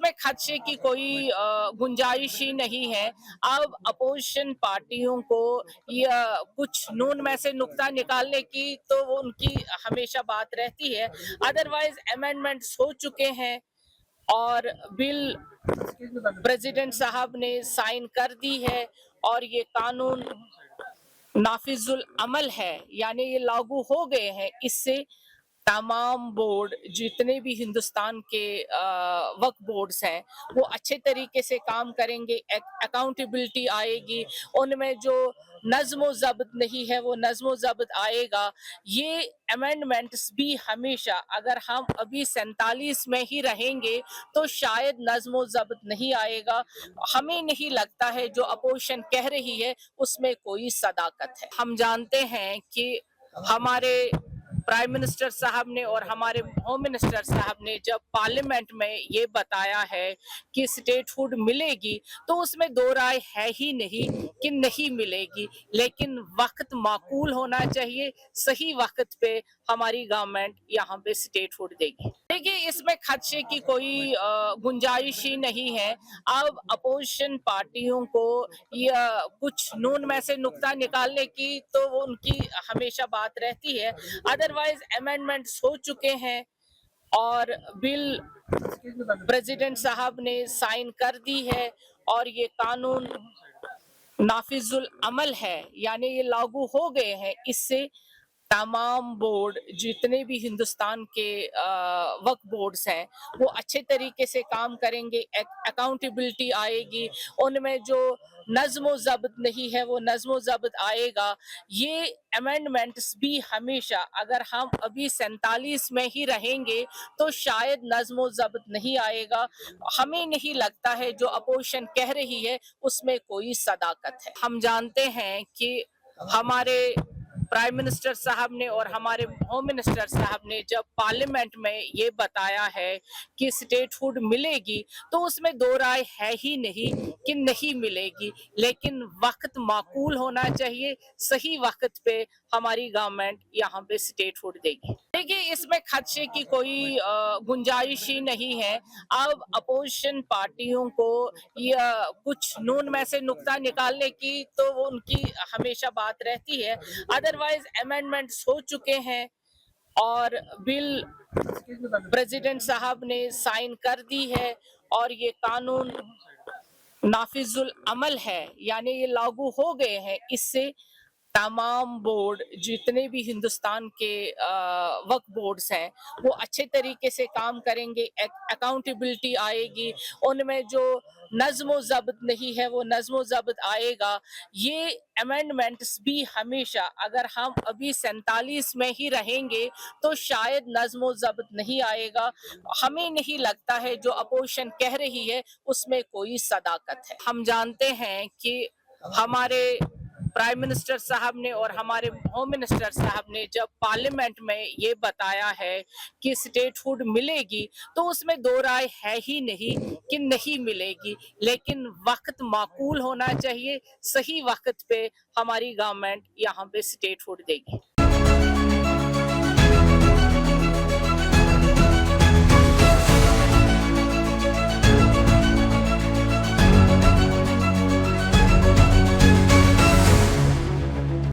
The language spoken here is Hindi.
इसमें खदशे की कोई गुंजाइश ही नहीं है। अब अपोजिशन पार्टियों को या कुछ नून में से नुक्ता निकालने की तो वो उनकी हमेशा बात रहती है। अदरवाइज अमेंडमेंट्स हो चुके हैं और बिल प्रेसिडेंट साहब ने साइन कर दी है और ये कानून नाफिजुल अमल है, यानी ये लागू हो गए हैं। इससे तमाम बोर्ड जितने भी हिंदुस्तान के वक्फ बोर्ड्स हैं वो अच्छे तरीके से काम करेंगे, अकाउंटेबिलिटी आएगी, उनमें जो नज्म ज़ब्त नहीं है वो नज्म ज़ब्त आएगा। ये अमेंडमेंट्स भी हमेशा, अगर हम अभी 47 में ही रहेंगे तो शायद नज्म ज़ब्त नहीं आएगा। हमें नहीं लगता है जो अपोजिशन कह रही है उसमें कोई सदाकत है। हम जानते हैं कि हमारे प्राइम मिनिस्टर साहब ने और हमारे होम मिनिस्टर साहब ने जब पार्लियामेंट में ये बताया है कि स्टेटहुड मिलेगी तो उसमें दो राय है ही नहीं कि नहीं मिलेगी, लेकिन वक्त माकूल होना चाहिए, सही वक्त पे हमारी गवर्नमेंट यहाँ पे स्टेटहुड देगी। देखिए, इसमें खदशे की कोई गुंजाइश ही नहीं है। अब अपोजिशन पार्टियों को या कुछ नून में से नुक्ता निकालने की तो वो उनकी हमेशा बात रहती है। अदरवाइज अमेंडमेंट्स हो चुके हैं और बिल प्रेसिडेंट साहब ने साइन कर दी है और ये कानून नाफिजुल अमल है, यानी ये लागू हो गए हैं। इससे तमाम बोर्ड जितने भी हिंदुस्तान के वक्फ बोर्ड्स हैं वो अच्छे तरीके से काम करेंगे, अकाउंटेबिलिटी आएगी, उनमें जो नज्म ज़ब्त नहीं है वो नज्म ज़ब्त आएगा। ये अमेंडमेंट्स भी हमेशा, अगर हम अभी 47 में ही रहेंगे तो शायद नज्म ज़ब्त नहीं आएगा। हमें नहीं लगता है जो अपोजिशन कह रही है उसमें कोई सदाकत है। हम जानते हैं कि हमारे प्राइम मिनिस्टर साहब ने और हमारे होम मिनिस्टर साहब ने जब पार्लियामेंट में ये बताया है कि स्टेटहुड मिलेगी तो उसमें दो राय है ही नहीं कि नहीं मिलेगी, लेकिन वक्त माकूल होना चाहिए, सही वक्त पे हमारी गवर्नमेंट यहाँ पे स्टेटहुड देगी। देखिए, इसमें खदशे की कोई गुंजाइश ही नहीं है। अब अपोजिशन पार्टियों को या कुछ नून में से नुक्ता निकालने की तो वो उनकी हमेशा बात रहती है। अदरवाइज अमेंडमेंट्स हो चुके हैं और बिल प्रेसिडेंट साहब ने साइन कर दी है और ये कानून नाफिजुल अमल है, यानी ये लागू हो गए हैं। इससे तमाम बोर्ड जितने भी हिंदुस्तान के वक्फ बोर्ड्स हैं वो अच्छे तरीके से काम करेंगे, अकाउंटेबिलिटी आएगी, उनमें जो नज्म ज़ब्त नहीं है वो नज्म ज़ब्त आएगा। ये अमेंडमेंट्स भी हमेशा, अगर हम अभी 47 में ही रहेंगे तो शायद नज्म ज़ब्त नहीं आएगा। हमें नहीं लगता है जो अपोजिशन कह रही है उसमें कोई सदाकत है। हम जानते हैं कि हमारे प्राइम मिनिस्टर साहब ने और हमारे होम मिनिस्टर साहब ने जब पार्लियामेंट में ये बताया है कि स्टेटहुड मिलेगी तो उसमें दो राय है ही नहीं कि नहीं मिलेगी, लेकिन वक्त माकूल होना चाहिए, सही वक्त पे हमारी गवर्नमेंट यहाँ पे स्टेटहुड देगी।